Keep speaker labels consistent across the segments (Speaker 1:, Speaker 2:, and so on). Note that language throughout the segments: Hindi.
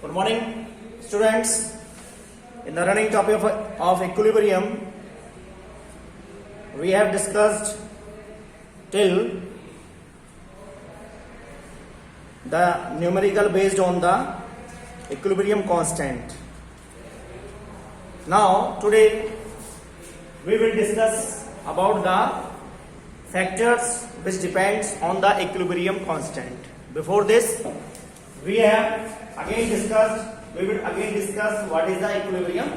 Speaker 1: Good morning, students. In the running topic of equilibrium, we have discussed till the numerical based on the equilibrium constant. Now, today we will discuss about the factors which depends on the equilibrium constant. Before this, we will again discuss what is the equilibrium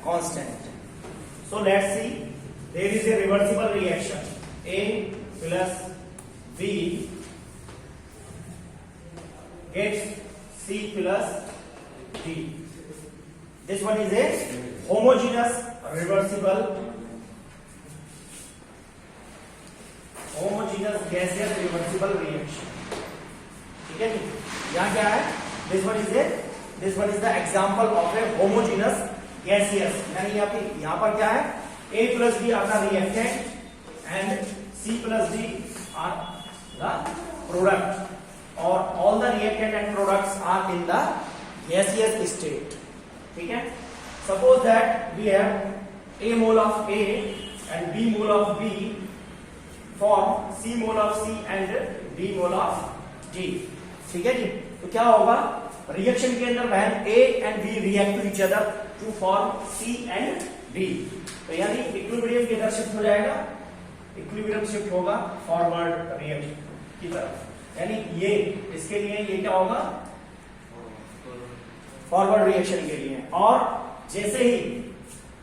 Speaker 1: constant. So let's see, there is a reversible reaction A plus B gets C plus D. This one is a homogeneous gaseous reversible reaction. ठीक है जी, यहाँ क्या है, this one is the example of a homogeneous gaseous, यानी यहाँ पर क्या है, A plus B are the reactant and C plus D are the product, or all the reactant and products are in the gaseous state. ठीक है, suppose that we have A mole of A and B mole of B form C mole of C and D mole of D. ठीक है जी, तो क्या होगा, रिएक्शन के अंदर when A and B react to each other to form C and D, तो यानी इक्विलिब्रियम किधर शिफ्ट हो जाएगा, इक्विलिब्रियम शिफ्ट होगा फॉरवर्ड रिएक्शन की तरफ, यानी ये इसके लिए ये क्या होगा, फॉरवर्ड रिएक्शन के लिए। और जैसे ही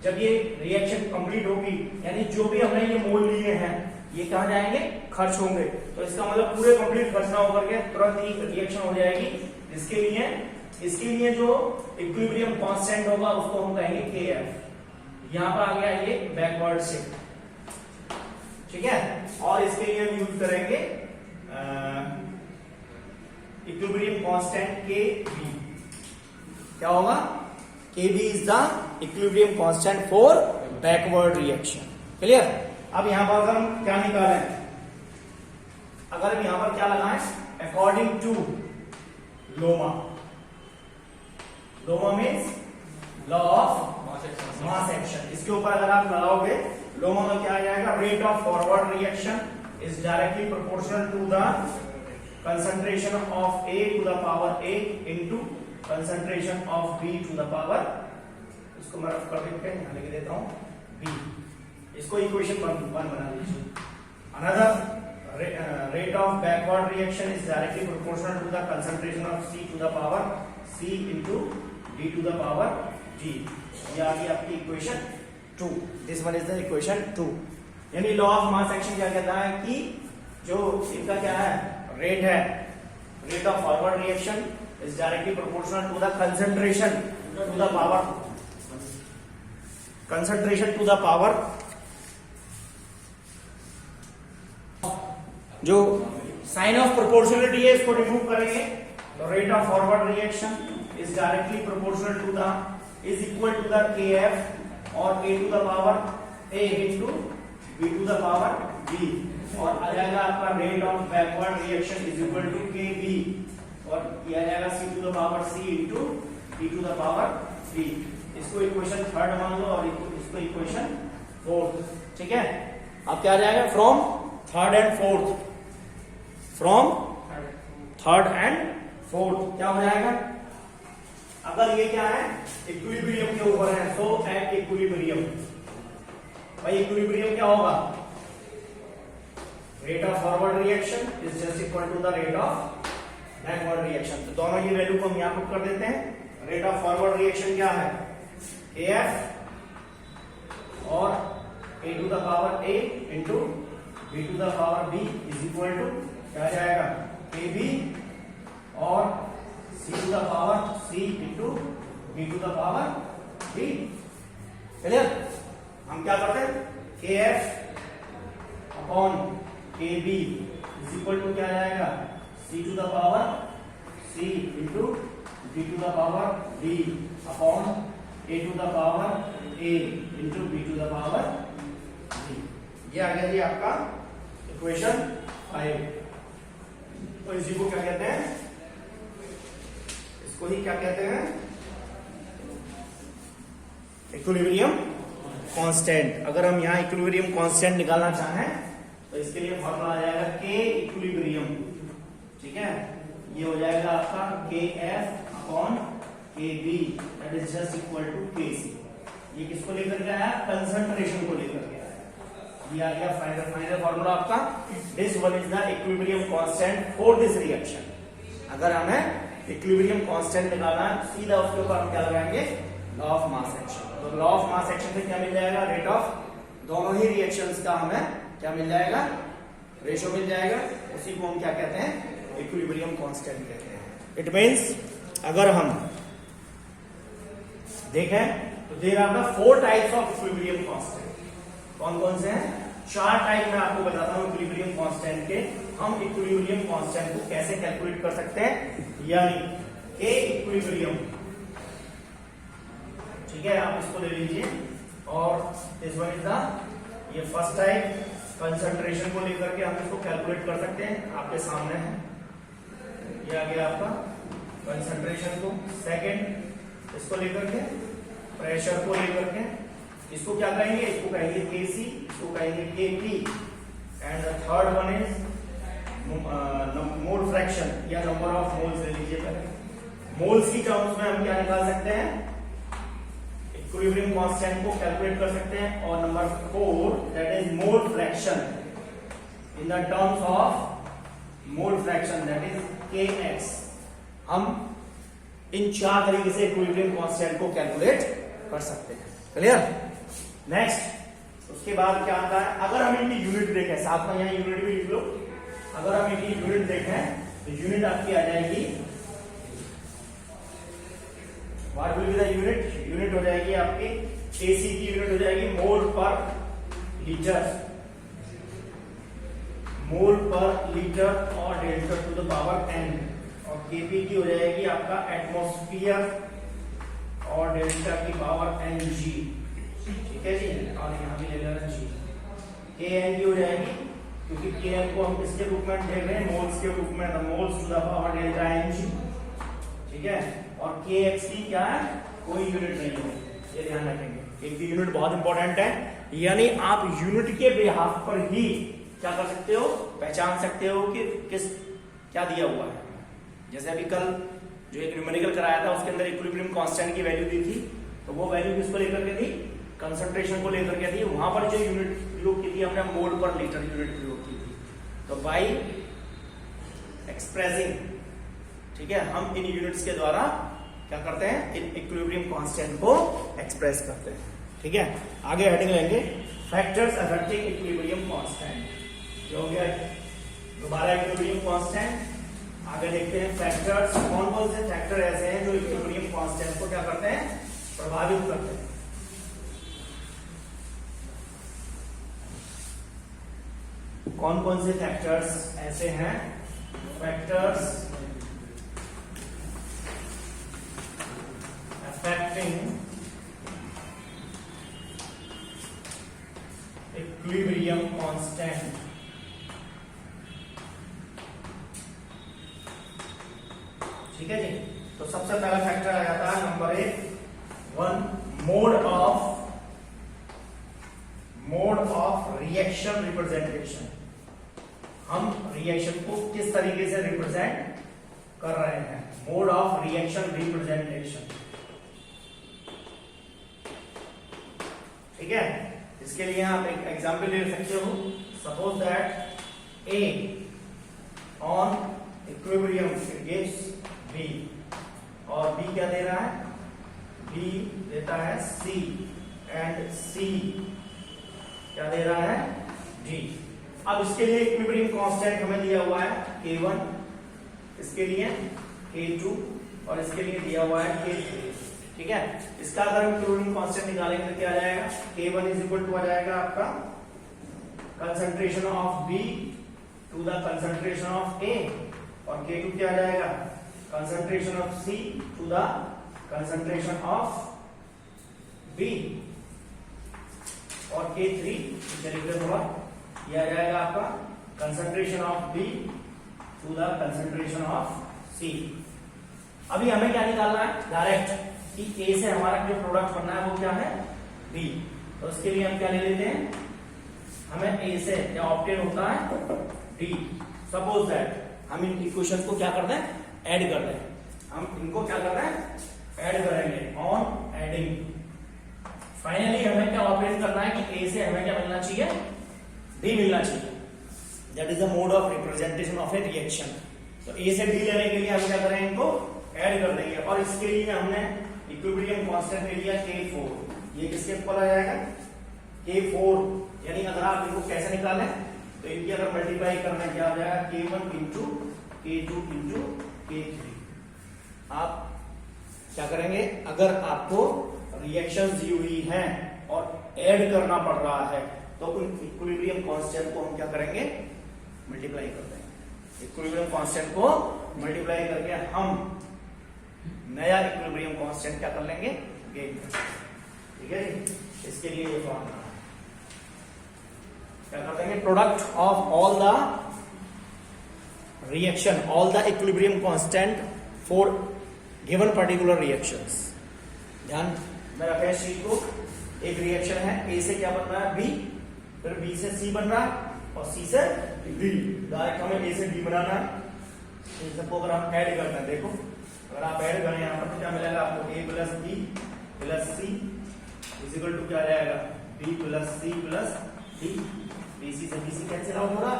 Speaker 1: जब ये रिएक्शन कंप्लीट होगी, यानी जो भी हमने ये मोल लिए हैं ये कहाँ जाएंगे, खर्च होंगे, तो इसका मतलब पूरे कंप्लीट खर्च ना होकर के तुरंत ही रिएक्शन हो जाएगी। इसके लिए जो इक्विलिब्रियम कांस्टेंट होगा उसको हम कहेंगे Kf। यहाँ पर आ गया ये बैकवर्ड शिफ्ट, ठीक है, और इसके लिए हम यूज करेंगे इक्विलिब्रियम कांस्टेंट Kb। क्या होगा, Kb is the equilibrium constant for backward reaction. Clear. अब यहां पर अगर हम क्या निकालें, अगर हम यहां पर क्या लगाएं, according to LOMA means law of mass action, इसके ऊपर अगर आप लगाओगे लोमा में क्या आ जाएगा, rate of forward reaction is directly proportional to the concentration of A to the power A into concentration of B to the power, इसको मैं रफ कर देते हैं, लिख देता हूं B, इसको इक्वेशन 1 बना लीजिए। Another rate of backward reaction is directly proportional to the concentration of C to the power C into D to the power G। ये आ गई आपकी equation 2। This one is the equation 2। यानी लॉ ऑफ मास एक्शन क्या कहता है कि जो इनका क्या है, रेट है, rate of forward reaction is directly proportional to the concentration to the power जो साइन ऑफ प्रोपोर्शनलिटी है इसको रिमूव करेंगे, तो rate of forward reaction is directly proportional to the is equal to the Kf और A to the power A into B to the power B, और आ जाएगा आपका rate of backward reaction is equal to Kb, और किया जाएगा C to the power C into B to the power B। इसको इक्वेशन 3 मान लो और इसको इक्वेशन 4। ठीक है, अब क्या आ जाएगा, फ्रॉम थर्ड एंड फोर्थ क्या हो जाएगा, अगर ये क्या है, इक्विलिब्रियम के ऊपर है, सो एट इक्विलिब्रियम, भाई इक्विलिब्रियम क्या होगा, rate of forward reaction is just equal to the rate of backward reaction. तो दोनों की वैल्यू को हम यहां पुट कर देते हैं। रेट ऑफ फॉरवर्ड रिएक्शन क्या है, Kf और A to the power A into B to the power B is equal to क्या जाएगा, Kb और C to the power C into B to the power B। Clear. हम क्या करते हैं, Kf upon Kb is equal to क्या जाएगा, C to the power C into B to the power B upon A to the power A into B to the power B। ये आ गया जी आपका इक्वेशन 5। तो इसी को क्या कहते हैं, इसको ही क्या कहते हैं, इक्विलिब्रियम कांस्टेंट। अगर हम यहाँ इक्विलिब्रियम कांस्टेंट निकालना चाहें तो इसके लिए फॉर्मूला आ जाएगा के इक्विलिब्रियम, ठीक है, ये हो जाएगा आपका K F upon K B that is just equal to K C. ये किसको लेकर के आया, कंसंट्रेशन को लेकर के आया। ये आ गया फाइनल फॉर्मूला आपका। This one is the equilibrium constant for this reaction. अगर हमें इक्विलिब्रियम कांस्टेंट निकालना है, सीधा उसके ऊपर हम क्या लगाएंगे, लॉ ऑफ मास एक्शन। तो लॉ ऑफ मास एक्शन से क्या मिल जाएगा, रेट ऑफ दोनों ही रिएक्शंस का हमें क्या मिल जाएगा, रेशो मिल जाएगा। उसी को हम क्या कहते हैं, इक्विलिब्रियम कांस्टेंट कहते हैं। इट मींस अगर हम देखें तो there are the 4 types of equilibrium constant. कौन कौन से हैं, 4 टाइप मैं आपको बताता हूं इक्विलिब्रियम कांस्टेंट के। हम इक्विलिब्रियम कांस्टेंट को कैसे कैलकुलेट कर सकते हैं, यानी के इक्विलिब्रियम, ठीक है, आप इसको ले लीजिए। और दिस वन इज द, ये फर्स्ट टाइप कंसंट्रेशन को लेकर के हम इसको कैलकुलेट कर सकते हैं, आपके सामने है, ये आ गया आपका कंसंट्रेशन को। सेकंड इसको लेकर के प्रेशर को लेकर के, इसको क्या कहेंगे, इसको कहेंगे केसी, इसको कहेंगे KP. And the third one is mole fraction या नंबर ऑफ मोल्स ले लीजिए। पहले मोल्स की टर्म्स में हम क्या निकाल सकते हैं, इक्विलिब्रियम कांस्टेंट को कैलकुलेट कर सकते हैं। और number 4 that is mole fraction in the terms of mole fraction that is kx। हम इन 4 तरीके से इक्विलिब्रियम कांस्टेंट को कैलकुलेट कर सकते हैं। क्लियर। नेक्स्ट उसके बाद क्या आता है, अगर हम इनकी यूनिट देखें, साथ में यहाँ यूनिट भी लिख लो। अगर हम इनकी यूनिट देखें तो यूनिट आपकी आ जाएगी, what will be the unit, unit हो जाएगी आपकी एसी की यूनिट हो जाएगी मोल पर लीटर, मोल पर लीटर और delta two the power n। और केपी की हो जाएगी आपका एटमॉस्फेयर और डेल्टा की पावर एन जी, ठीक है जी। और यहाँ भी ले लेना जी। के एन की हो जाएगी, क्योंकि के एन को हम किसके रूप में देख रहे हैं, मोल्स के रूप में, the moles to the power delta N G, ठीक है। और के एक्स की क्या है, कोई यूनिट नहीं है, ये ध्यान रखेंगे। एक भी यूनिट बहुत इंपॉर्टेंट है, यानी आप यूनिट के बिहाफ पर ही क्या कर सकते हो, पहचान सकते हो कि किस क्या दिया हुआ है। जैसे अभी कल जो एक न्यूमेरिकल कराया था उसके अंदर इक्विलिब्रियम कांस्टेंट की वैल्यू दी थी, तो वो वैल्यू किसको लेकर के थी, कंसंट्रेशन को लेकर के थी। वहां पर जो यूनिट प्रयोग की थी हमने मोल पर लीटर यूनिट प्रयोग की थी। तो बाय एक्सप्रेसिंग, ठीक है, हम इन यूनिट्स के द्वारा क्या करते हैं, इन इक्विलिब्रियम कांस्टेंट को एक्सप्रेस करते हैं, ठीक है। आगे हेडिंग लेंगे फैक्टर्स अफेक्टिंग इक्विलिब्रियम कांस्टेंट। जो हो गया दोबारा इक्विलिब्रियम कांस्टेंट। आगे देखते हैं फैक्टर्स, कौन कौन से फैक्टर ऐसे हैं जो इक्विलिब्रियम कांस्टेंट को क्या करते हैं, प्रभावित करते हैं। कौन कौन से फैक्टर्स ऐसे हैं, फैक्टर्स अफेक्टिंग इक्विलिब्रियम कांस्टेंट। ठीक है जी। तो सबसे पहला फैक्टर आ जाता है number 1, mode of reaction representation. हम रिएक्शन को किस तरीके से रिप्रेजेंट कर रहे हैं, मोड ऑफ रिएक्शन रिप्रेजेंटेशन, ठीक है। इसके लिए आप एक एग्जांपल ले सकते हो। Suppose that A on equilibrium it gives B, और बी क्या दे रहा है, बी देता है सी, एंड सी क्या दे रहा है, डी। अब इसके लिए इक्विलिब्रियम कांस्टेंट हमें दिया हुआ है K1, इसके लिए K2 और इसके लिए दिया हुआ है K3, ठीक है। इसका अगर हम इक्विलिब्रियम कांस्टेंट निकालेंगे तो क्या आ जाएगा, K1 इज इक्वल टू आ जाएगा आपका concentration of B to the concentration of A, और K2 क्या आ जाएगा, concentration of C to the concentration of B, और K3 चलिए थोड़ा यह आ जाएगा आपका concentration of B to the concentration of C। अभी हमें क्या निकालना है डायरेक्ट कि ए से हमारा जो प्रोडक्ट बनना है वो क्या है बी। तो उसके लिए हम क्या ले लेते हैं, हमें ए से क्या ऑब्टेन होता है डी। सपोज दैट हम इन इक्वेशन को क्या कर रहे हैं ऐड कर रहे हैं, हम इनको क्या कर रहे हैं ऐड करेंगे ऑन एडिंग। फाइनली हमें क्या ऑब्टेन करना है कि ए से हमें क्या मिलना चाहिए डी मिलना चाहिए। That is the mode of representation of A reaction. तो ए से डी लेने के लिए हम क्या करें इनको ऐड कर देंगे और इसके लिए हमने इक्विलिब्रियम कांस्टेंट ले लिया K4। ये किसके ऊपर आ जाएगा K4, यानी अगर आप इनको कैसे निकालें तो इनकी अगर मल्टीप्लाई करना क्या हो जाएगा K1 into K2 into K3। आप क्या करेंगे अगर आपको रिएक्शन दी हुई है और ऐड करना पड़ रहा है तो उन इक्विलिब्रियम कांस्टेंट को हम क्या करेंगे मल्टीप्लाई कर देंगे। इक्विलिब्रियम कांस्टेंट को मल्टीप्लाई करके हम नया इक्विलिब्रियम कांस्टेंट क्या कर लेंगे गेन कर लेंगे। ठीक है जी, इसके लिए ये फॉर्मूला है, क्या कर देंगे product of all the reaction all the equilibrium constant for given particular reactions. ध्यान में रखें शीट को, एक रिएक्शन है ए से क्या बन रहा है बी, फिर बी से सी बन रहा है और सी से डी। डायरेक्ट हमें ए से डी बनाना है। इन सबको अगर हम ऐड करते हैं, देखो अगर आप ऐड करें यहाँ पर तो क्या मिलेगा आपको A plus B plus C equal to क्या जाएगा B plus C plus D. BC से बीसी कैंसिल आउट हो रहा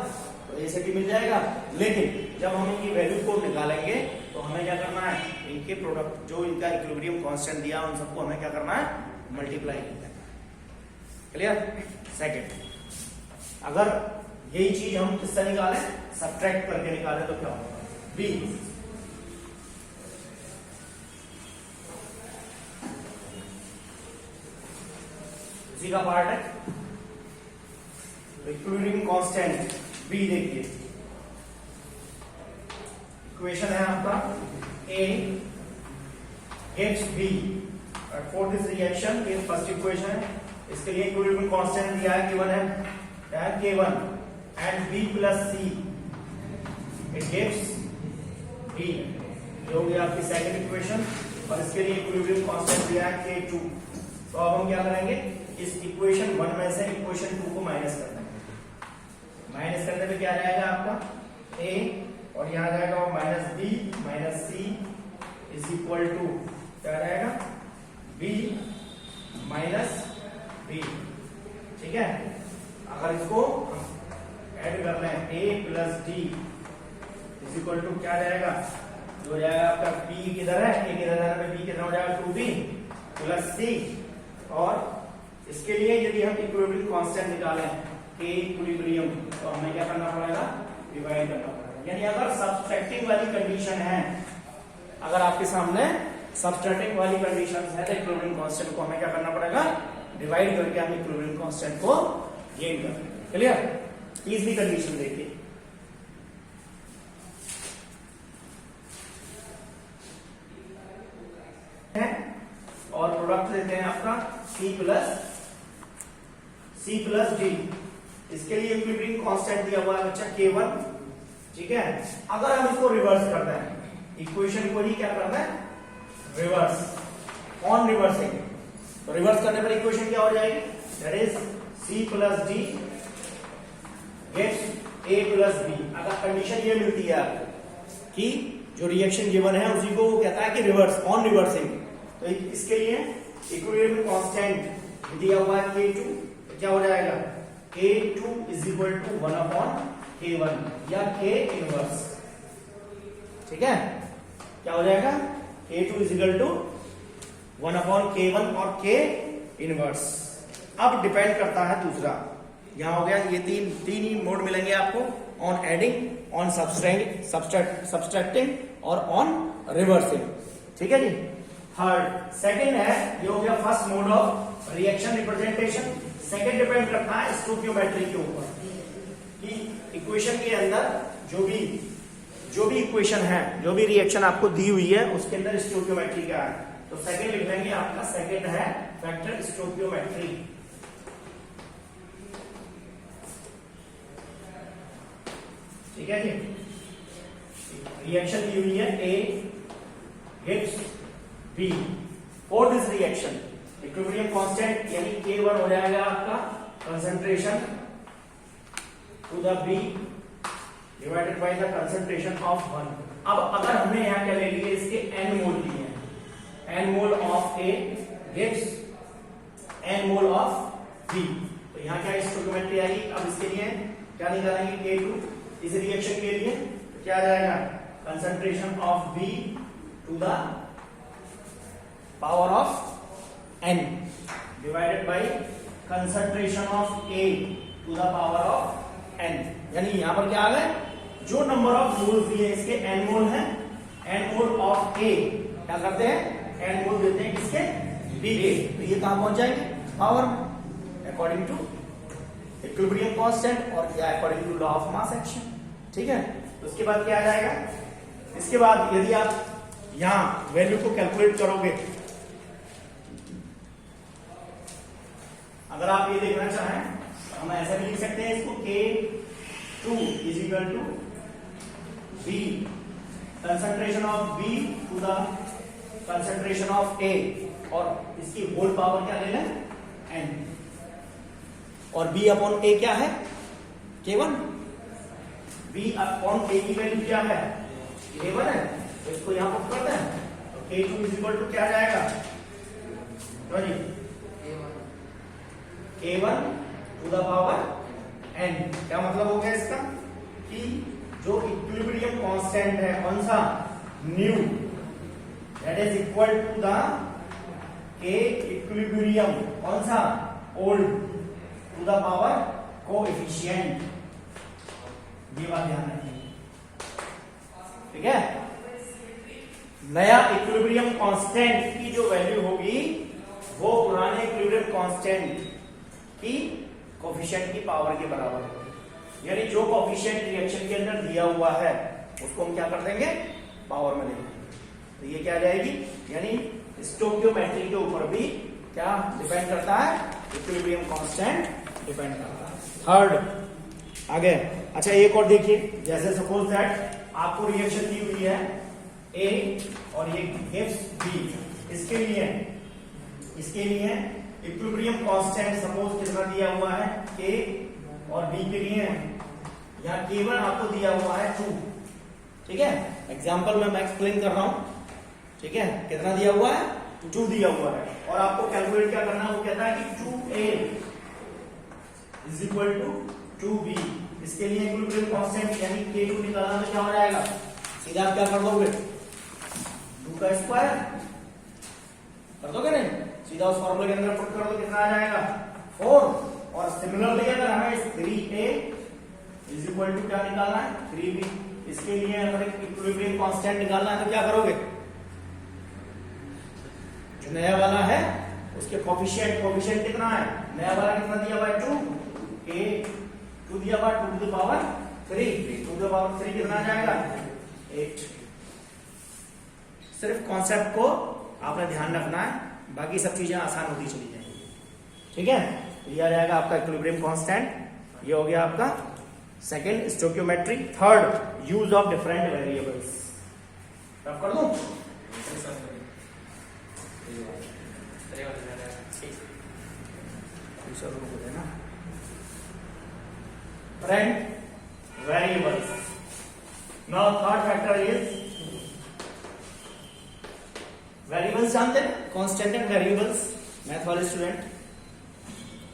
Speaker 1: तो ए से डी मिल जाएगा। लेकिन जब हम इनकी वैल्यू को निकालेंगे तो हमें क्या करना है इनके प्रोडक्ट जो इनका इक्विलिब्रियम कांस्टेंट दिया उन सबको हमें क्या करना है मल्टीप्लाई करना है। क्लियर। सेकंड, अगर यही चीज हम किससे निकालें सब्ट्रैक्ट करके निकालें तो क्या होगा बी। इसी का पार्ट है इक्विलिब्रियम कांस्टेंट बी। देखिए इक्वेशन है आपका ए gives b for this reaction. ये फर्स्ट इक्वेशन है, इसके लिए इक्विलिब्रियम कांस्टेंट दिया है गिवन है K1 and b plus c it gives b। ये हो गया आपकी सेकंड इक्वेशन और इसके लिए इक्विलिब्रियम कांस्टेंट दिया है K2। तो अब हम क्या करेंगे इस इक्वेशन 1 में से इक्वेशन 2 को माइनस कर देंगे। माइनस करने पे क्या जाएगा आपका a और यहां जाएगा minus b minus c is equal to क्या जाएगा b माइनस b। ठीक है, अगर इसको ऐड कर लें a plus D is equal to क्या जाएगा जो जाएगा आपका b किधर है a किधर जाने पे b कितना हो जाएगा 2b प्लस c। और इसके लिए यदि हम इक्विलिब्रियम कांस्टेंट निकालें k इक्विलिब्रियम तो हमें क्या करना पड़ेगा डिवाइड करना पड़ेगा। यानी अगर सब्ट्रैक्टिंग वाली कंडीशन है, अगर आपके सामने सब्ट्रैक्टिंग वाली कंडीशन है तो इक्विलिब्रियम कांस्टेंट को हमें क्या करना पड़ेगा डिवाइड करके हम इक्विलिब्रियम कांस्टेंट को गेन कर लेंगे। क्लियर। तीसरी कंडीशन देखिए और प्रोडक्ट लेते हैं आपका C प्लस डी। इसके लिए इक्विलिब्रियम कांस्टेंट दिया हुआ है बच्चा K1। ठीक है, अगर हम इसको रिवर्स करते हैं इक्वेशन को ही क्या करना है रिवर्स ऑन रिवर्सिंग, तो रिवर्स करने पर इक्वेशन क्या हो जाएगी that is C plus D gets A plus B. अगर कंडीशन ये मिलती है आपको कि जो रिएक्शन गिवन है उसी को वो कहता है कि रिवर्स ऑन रिवर्सिंग, तो इसके लिए इक्विलिब्रियम कांस्टेंट दिया हुआ है K2, क्या हो जाएगा K2 is equal to 1/K1 या K इनवर्स। ठीक है, क्या हो जाएगा K2 is equal to 1/K1 और K इनवर्स। अब डिपेंड करता है दूसरा, यहां हो गया ये तीन ही मोड मिलेंगे आपको ऑन एडिंग ऑन सब्सट्रैक्टिंग और ऑन रिवर्सिंग। ठीक है जी। थर्ड सेकंड है ये हो गया first mode of reaction representation. Second depend करता है स्टोइकियोमेट्री के ऊपर कि इक्वेशन के अंदर जो भी इक्वेशन है जो भी रिएक्शन आपको दी हुई है उसके अंदर स्टोइकियोमेट्री क्या है। तो सेकंड लिख लेंगे आपका सेकंड है फैक्टर स्टोइकियोमेट्री। ठीक है जी। रिएक्शन दी हुई है A gives B. For this reaction equilibrium constant यानी K1 हो जाएगा आपका concentration to the B divided by the concentration of 1. अब अगर हमने यहाँ क्या ले लिए, इसके n मोल लिए हैं, n mole of A gives n mole of B. तो यहाँ क्या स्टोइकियोमेट्री आएगी. अब इसके लिए क्या निकालेंगे, K2 इस रिएक्शन के लिए क्या आ जाएगा, concentration of B to the power of n divided by concentration of A to the power of n. यानी यहां पर क्या आ गए, जो नंबर ऑफ मोल्स दिए इसके n मोल है, n मोल ऑफ A क्या करते हैं, n मोल देते हैं किसके, B के. तो ये कहां पहुंच जाएंगे, पावर में, अकॉर्डिंग टू इक्विलिब्रियम कांस्टेंट और या according to law of mass action. ठीक है. तो उसके बाद क्या आ जाएगा, इसके बाद यदि आप यहां वैल्यू को कैलकुलेट करोगे, अगर आप ये देखना चाहें हम ऐसा भी लिख सकते हैं इसको, K2 is equal to B concentration of B to the concentration of A और इसकी होल पावर क्या ले लें, n. और B अपॉन A क्या है, K1. B अपॉन A की वैल्यू क्या है, K1 है. तो इसको यहां पुट करते हैं. तो K2 इज इक्वल टू क्या आ जाएगा, तो जी K1 to the power n. क्या मतलब हो गया इसका, कि जो इक्विलिब्रियम कांस्टेंट है कौन सा, new, that is equal to the K equilibrium कौन सा, old, to the power coefficient. ये बात ध्यान रखिए. ठीक है. नया इक्विलिब्रियम कांस्टेंट की जो वैल्यू होगी वो पुराने इक्विलिब्रियम कांस्टेंट की कोएफिशिएंट की पावर के बराबर होगी. यानी जो कोएफिशिएंट रिएक्शन के अंदर दिया हुआ है उसको हम क्या कर देंगे, पावर में लेंगे. तो ये क्या आ जाएगी, यानी स्टोइकियोमेट्री के ऊपर भी क्या डिपेंड करता है, इक्विलिब्रियम कांस्टेंट डिपेंड करता है. थर्ड आगे. अच्छा एक और देखिए, जैसे सपोज दैट आपको रिएक्शन दी हुई है A और ये गिव्स B. इसके लिए इक्विलिब्रियम कांस्टेंट सपोज कितना दिया हुआ है, K और B के लिए यहाँ K1 आपको दिया हुआ है 2. ठीक है. एग्जांपल में मैं एक्सप्लेन कर रहा हूं. ठीक है. कितना दिया हुआ है, 2 दिया हुआ है. और आपको कैलकुलेट क्या करना है, वो कहता है कि 2A is equal to 2B. इसके लिए इक्विलिब्रियम कांस्टेंट यानी K2 निकालना तो क्या हो जाएगा, सीधा आप क्या कर दोगे, 2 का स्क्वायर कर दोगे नहीं, सीधा उस फॉर्मूले के अंदर पुट कर दो, कितना आ जाएगा 4. और सिमिलरली अगर हमें 3A इज इक्वल टू क्या निकालना है, 3B. इसके लिए अगर इक्विलिब्रियम कांस्टेंट निकालना है तो क्या करोगे, जो नया वाला है उसके कोएफिशिएंट कितना है, नया वाला कितना दिया हुआ है 2, K2 दिया हुआ 2 to the power 3. 2 to the power 3 कितना आ जाएगा, 8. सिर्फ कॉन्सेप्ट को आपने ध्यान रखना है, बाकी सब चीजें आसान होती चली जाएंगी. ठीक है. तो ये आ जाएगा आपका इक्विलिब्रियम कांस्टेंट. ये हो गया आपका second stoichiometry. Third, use of different variables. Rough कर दूं, different variables. Now third factor is variables. जानते हैं कांस्टेंट एंड वेरिएबल्स, मैथ वाले स्टूडेंट.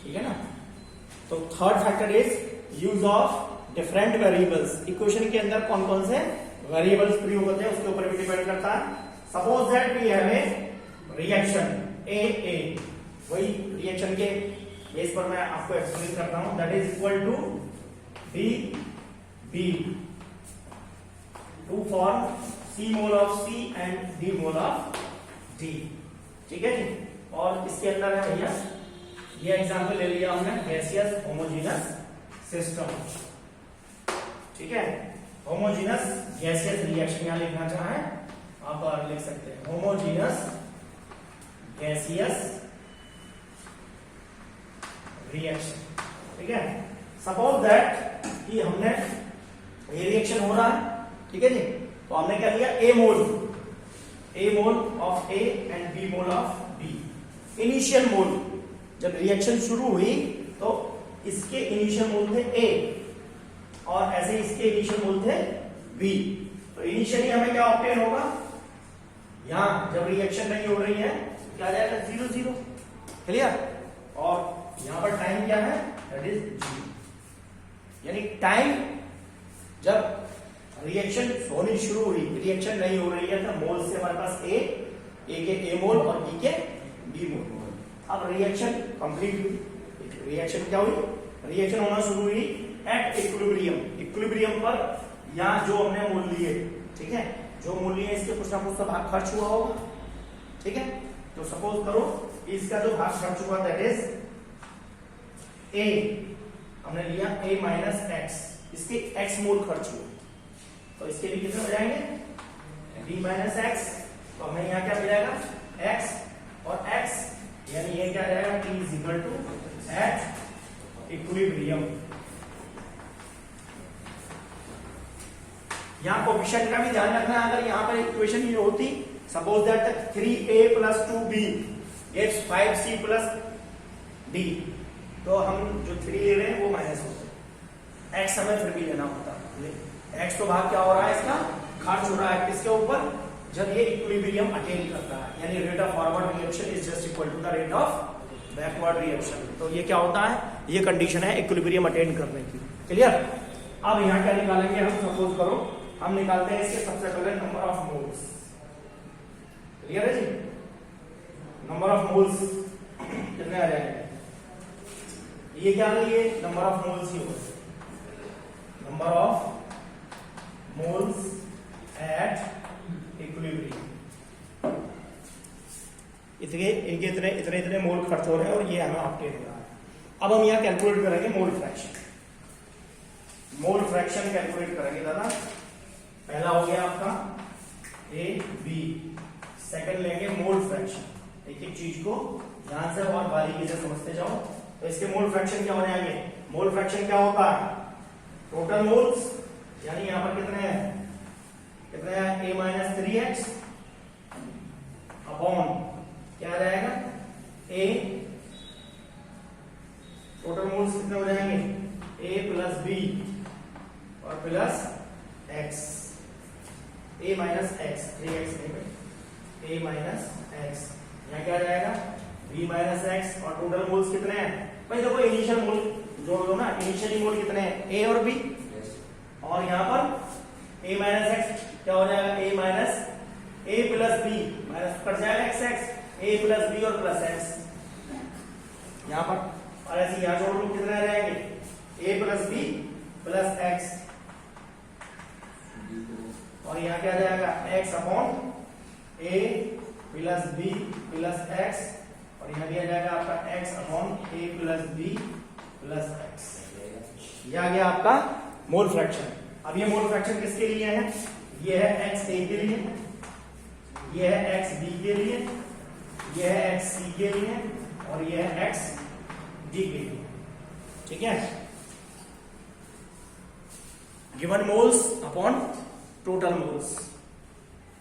Speaker 1: ठीक है ना. तो third factor is use of different variables. Equation के अंदर कौन कौन से वेरिएबल्स प्रयोग होते हैं उसके ऊपर भी डिपेंड करता है. Suppose that we have a reaction A. वही रिएक्शन के बेस पर मैं आपको एक्सप्लेन करता हूं. That is equal to B 2 for C mole of C and D mole of D. ठीक है जी. और इसके अंदर है भैया, ये एग्जांपल ले लिया हमने, गैसियस होमोजेनस सिस्टम. ठीक है. होमोजेनस गैसियस रिएक्शन यहां लिखना चाहें आप लिख सकते हैं, होमोजेनस गैसियस रिएक्शन. ठीक है. सपोज दैट कि हमने ये रिएक्शन हो रहा है. ठीक है जी. तो हमने क्या लिया, A mole. A mole of A and B mole of B। Initial मोल, जब रिएक्शन शुरू हुई तो इसके इनिशियल मोल थे A और ऐसे इसके इनिशियल मोल थे B। तो इनिशियली हमें क्या ऑब्टेन होगा, यहां जब रिएक्शन नहीं हो रही है क्या आ जाएगा 0 0, क्लियर। और यहां पर टाइम क्या है, दैट इज 0, यानी टाइम जब रिएक्शन होनी शुरू हुई, रिएक्शन नहीं हो रही है तो मोल से हमारे पास ए के ए मोल और बी के बी मोल। अब रिएक्शन कंप्लीट हुई, रिएक्शन क्या हुई, रिएक्शन होना शुरू हुई एट इक्विलिब्रियम। इक्विलिब्रियम पर यहां जो हमने मोल लिए, ठीक है, जो मोल लिए इसके कुछ ना कुछ तो भाग खर्च हुआ होगा, ठीक है। तो सपोज करो इसका जो भाग खर्च हुआ दैट इज ए, हमने लिया ए माइनस एक्स, इसके एक्स मोल खर्च हुए, तो इसके लिए कितने हो जाएंगे b माइनस एक्स। तो हमें यहाँ क्या मिलेगा x और x, यानी ये क्या रहेगा t is equal to at equilibrium. यहाँ कोफिशिएंट का भी ध्यान रखना, अगर यहाँ पर इक्वेशन ये होती suppose that 3a plus 2b gives 5c plus d, तो हम जो 3 ले रहे हैं वो माइनस होता है, x हमें फिर भी लेना होता है। एक्स तो भाग क्या हो रहा है, इसका खर्च हो रहा है किसके ऊपर, जब ये इक्विलिब्रियम अटेन करता है, यानी rate of forward reaction is just equal to the rate of backward reaction. तो ये क्या होता है, ये कंडीशन है इक्विलिब्रियम अटेन करने की, क्लियर। अब यहाँ क्या निकालेंगे हम, सपोज करो हम निकालते हैं इसके सबसे पहले नंबर ऑफ मोल्स, क्लियर है जी। नंबर ऑफ मोल्स कितने आ जाएंगे, ये क्या है, नंबर ऑफ मोल्स ही होगा, number of moles at equilibrium. इतने इतने इतने इतने मोल खर्च हो रहे हैं और ये हमें ऑब्टेन हो रहा है। अब हम यहाँ कैलकुलेट करेंगे मोल फ्रैक्शन, मोल फ्रैक्शन कैलकुलेट करेंगे दादा। पहला हो गया आपका ए बी, सेकंड लेंगे मोल फ्रैक्शन। एक एक चीज को ध्यान से और बारीकी से समझते जाओ। तो इसके मोल फ्रैक्शन क्या हो जाएंगे, मोल फ्रैक्शन क्या होता है, टोटल मोल्स, यानी यहां पर कितने हैं, कितने हैं, a माइनस 3x अपॉन क्या आ जाएगा a, टोटल मोल्स कितने हो जाएंगे a प्लस b और plus x, a minus x, 3x नहीं, a माइनस x, यहाँ क्या आ जाएगा b माइनस x और टोटल मोल्स कितने हैं भाई, देखो इनिशियल मोल जोड़ दो ना, इनिशियली मोल कितने हैं a और b, और यहाँ पर a माइनस एक्स क्या हो जाएगा, a minus a plus b, minus cut जाएगा x, a प्लस b और प्लस x यहाँ पर, और ऐसे यहाँ जोड़ लो कितने आ जाएंगे a plus b plus x, और यहाँ क्या जाएगा x upon a plus b plus x, और यहाँ दिया जाएगा आपका x upon a plus b plus x। यह आ गया आपका मोल फ्रैक्शन। अब ये मोल फ्रैक्शन किसके लिए है, ये है x a के लिए, ये है x b के लिए, ये है x c के लिए, और ये है x d के लिए, ठीक है। Given moles upon total moles,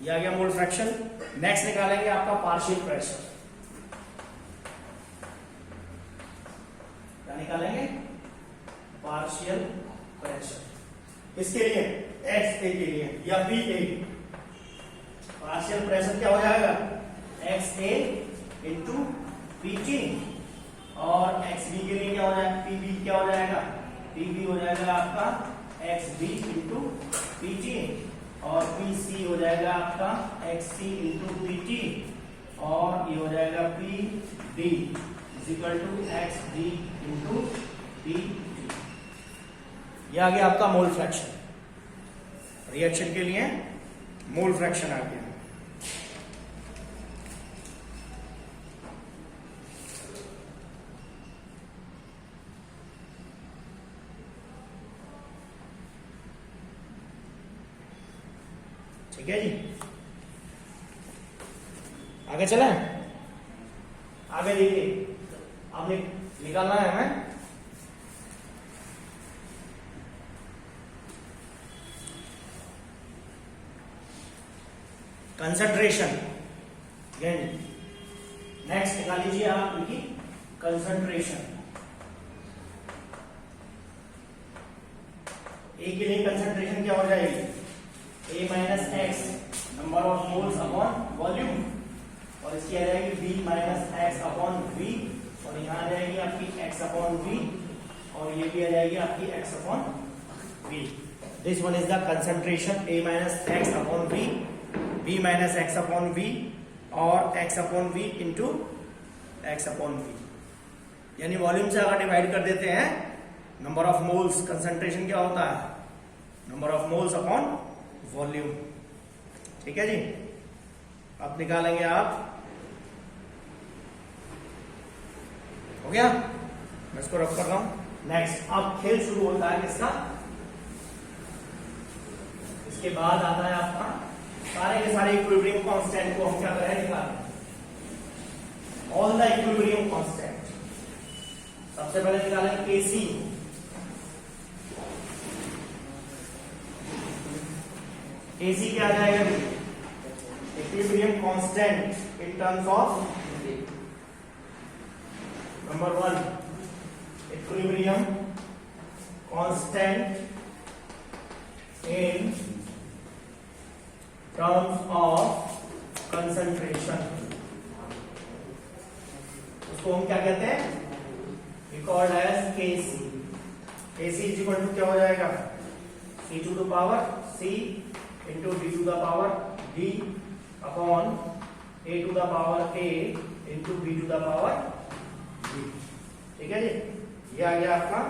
Speaker 1: ये आ गया मोल फ्रैक्शन। नेक्स्ट निकालेंगे आपका पार्शियल प्रेशर, क्या निकालेंगे, पार्शियल प्रेशर। इसके लिए एक्स ए के लिए या बी ए, पार्शियल प्रेशर क्या हो जाएगा, एक्स ए इंटू पी टी, और एक्स बी के लिए क्या हो जाएगा, पी बी क्या हो जाएगा, पी बी हो जाएगा आपका X B into P T, और पी सी हो जाएगा आपका X C into P T, और ये हो जाएगा P D equal to X D into P T. ये आ गया आपका मोल फ्रैक्शन, रिएक्शन के लिए मोल फ्रैक्शन आ गया। ठीक है जी, आगे चलें। आगे देखिए, आपने निकालना है हमें कंसंट्रेशन। नेक्स्ट निकाल लीजिए आप इनकी कंसंट्रेशन। ए के लिए कंसंट्रेशन क्या हो जाएगी? A minus x number of moles upon volume, और इसकी आ जाएगी V minus x upon V, और यहाँ आ जाएगी आपकी x अपॉन V, और ये भी आ जाएगी आपकी x upon V। This one is the concentration A minus x upon V, V minus x upon V, और x upon V into x upon V। यानी वॉल्यूम से अगर डिवाइड कर देते हैं नंबर ऑफ मोल्स, कंसंट्रेशन क्या होता है? Number of moles upon volume. ठीक है जी, अब निकालेंगे आप। हो गया, मैं इसको रख कर रहा हूं। नेक्स्ट अब खेल शुरू होता है किसका? इसके बाद आता है आपका सारे के सारे इक्विलिब्रियम कांस्टेंट को हम क्या करें? निकालें ऑल द इक्विलिब्रियम कांस्टेंट। सबसे पहले निकालें Kc। Kc क्या आ जाएगा? Equilibrium constant in terms of number 1 equilibrium constant in terms of concentration. उसको हम क्या कहते हैं? Record as Kc। Kc is equal to क्या हो जाएगा? C to the power C into D to the power D upon A to the power A into B to the power B। ठीक है जी, ये आ गया आपका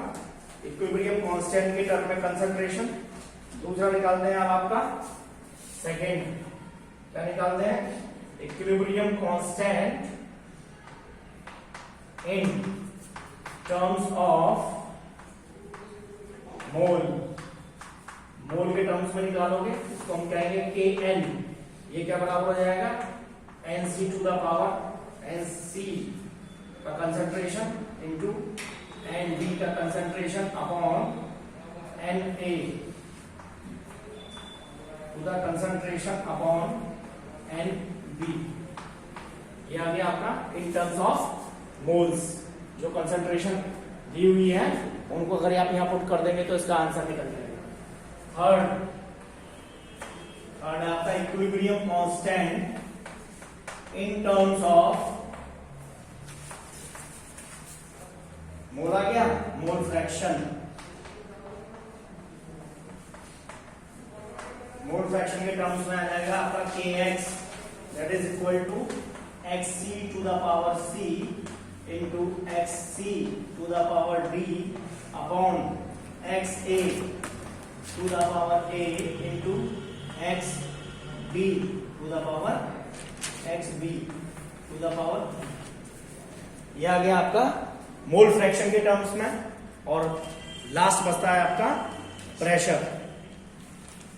Speaker 1: इक्विलिब्रियम कांस्टेंट के टर्म में कंसंट्रेशन। दूसरा निकालते हैं आप आपका सेकेंड। क्या निकालते हैं? Equilibrium constant in terms of mole. Mole के टर्म्स में निकालोगे इसको हम कहेंगे Kn। ये क्या बराबर हो जाएगा? Nc to the power Nc का कंसंट्रेशन इंटू Nb का concentration upon Na to the concentration upon Nb। ये आ गया आपका इन टर्म्स ऑफ मोल्स। जो कंसंट्रेशन दी हुई है उनको अगर आप यहां पुट कर देंगे तो इसका आंसर निकल जाएगा। थर्ड आपका equilibrium constant in terms of mole आ गया, मोल फ्रैक्शन। मोल फ्रैक्शन के टर्म्स में आ जाएगा आपका Kx that is equal to Xc to the power C into Xc to the power D upon Xa to the power A into Xb to the power Xb to the power. यह आ गया आपका मोल फ्रैक्शन के टर्म्स में। और लास्ट बचता है आपका pressure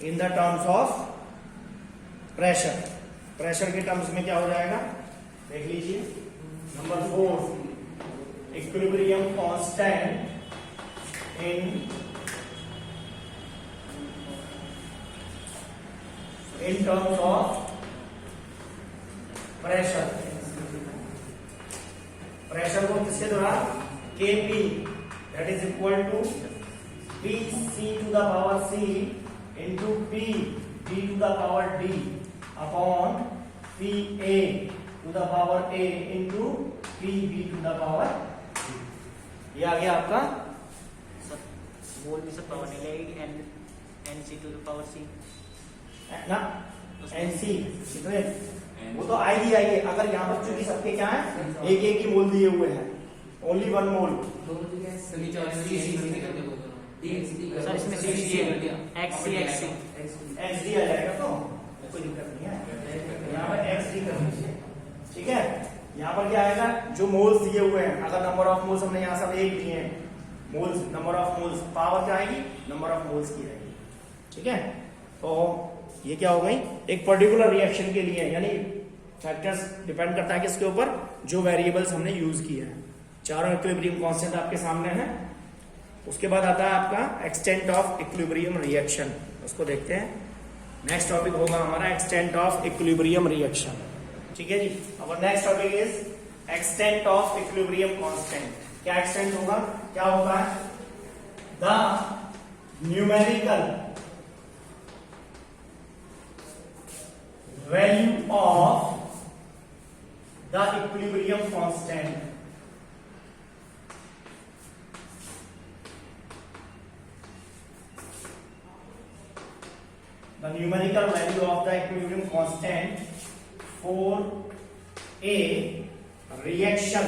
Speaker 1: in the terms of pressure. Pressure के टर्म्स में क्या हो जाएगा? देख लीजिए। Number 4 equilibrium constant in terms of pressure। Pressure को किसके द्वारा? Kp that is equal to Pc to the power C into P D to the power D upon Pa to the power A into Pb to the power D। ये आ गया आपका
Speaker 2: बोल में से पावर निकलेगी Nc to the power C
Speaker 1: ना Nc कितने? वो तो आएगी। अगर यहाँ पर चूंकि सबके क्या है? एक एक ही मोल दिए हुए हैं, ओनली वन मोल।
Speaker 2: सर इसमें Xc
Speaker 1: XD आ जाएगा तो कोई दिक्कत नहीं है। यहाँ पर XD कर दीजिए। ठीक है, यहाँ पर क्या आएगा? जो मोल्स दिए हुए हैं, अगर नंबर ऑफ मोल्स हमने यहाँ सब एक दिए हैं, moles number of moles, power क्या आएगी? नंबर ऑफ मोल्स की आएगी। ठीक है, तो ये क्या हो गई? एक पर्टिकुलर रिएक्शन के लिए, यानी फैक्टर्स डिपेंड करता है किसके ऊपर? जो वेरिएबल्स हमने यूज किए हैं। चारों इक्विलिब्रियम कांस्टेंट आपके सामने हैं। उसके बाद आता है आपका एक्सटेंट ऑफ इक्विलिब्रियम रिएक्शन। उसको देखते हैं। नेक्स्ट टॉपिक होगा हमारा एक्सटेंट ऑफ इक्विलिब्रियम रिएक्शन। ठीक है जी, अब next topic is extent of equilibrium constant. क्या एक्सटेंट होगा, क्या होगा, the numerical value of the equilibrium constant the numerical value of the equilibrium constant for a reaction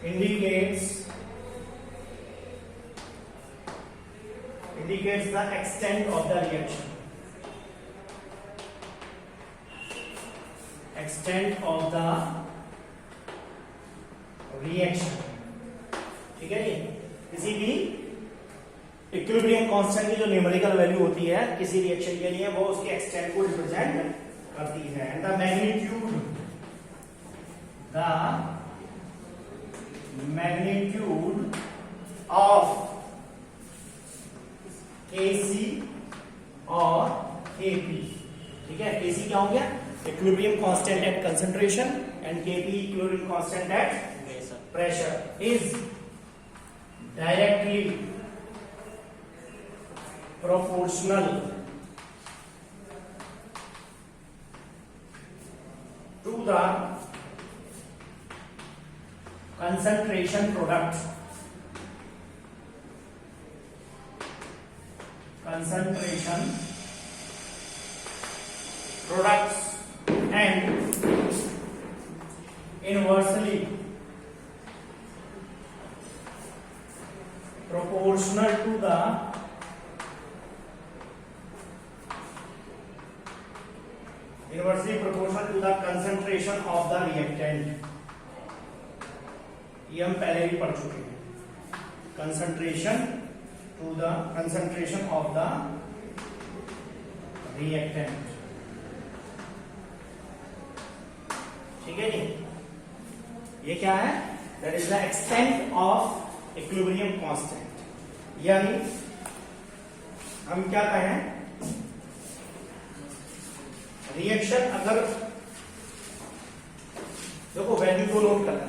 Speaker 1: indicates the extent of the reaction, extent of the reaction। ठीक है जी, किसी भी इक्विलिब्रियम कांस्टेंट की जो न्यूमेरिकल वैल्यू होती है किसी रिएक्शन के लिए, वो उसके एक्सटेंट को रिप्रेजेंट करती है। And the magnitude of Kc और Kp। ठीक है, Kc क्या हो गया, equilibrium constant eight concentration, and Kp equilibrium constant at pressure, is directly proportional to the concentration products and inversely proportional to the concentration of the reactant। ये हम पहले भी पढ़ चुके हैं, concentration of the reactant। ठीक है जी, ये क्या है, that is the extent of equilibrium constant। यानी हम क्या कहें, रिएक्शन अगर देखो वैल्यू को नोट करना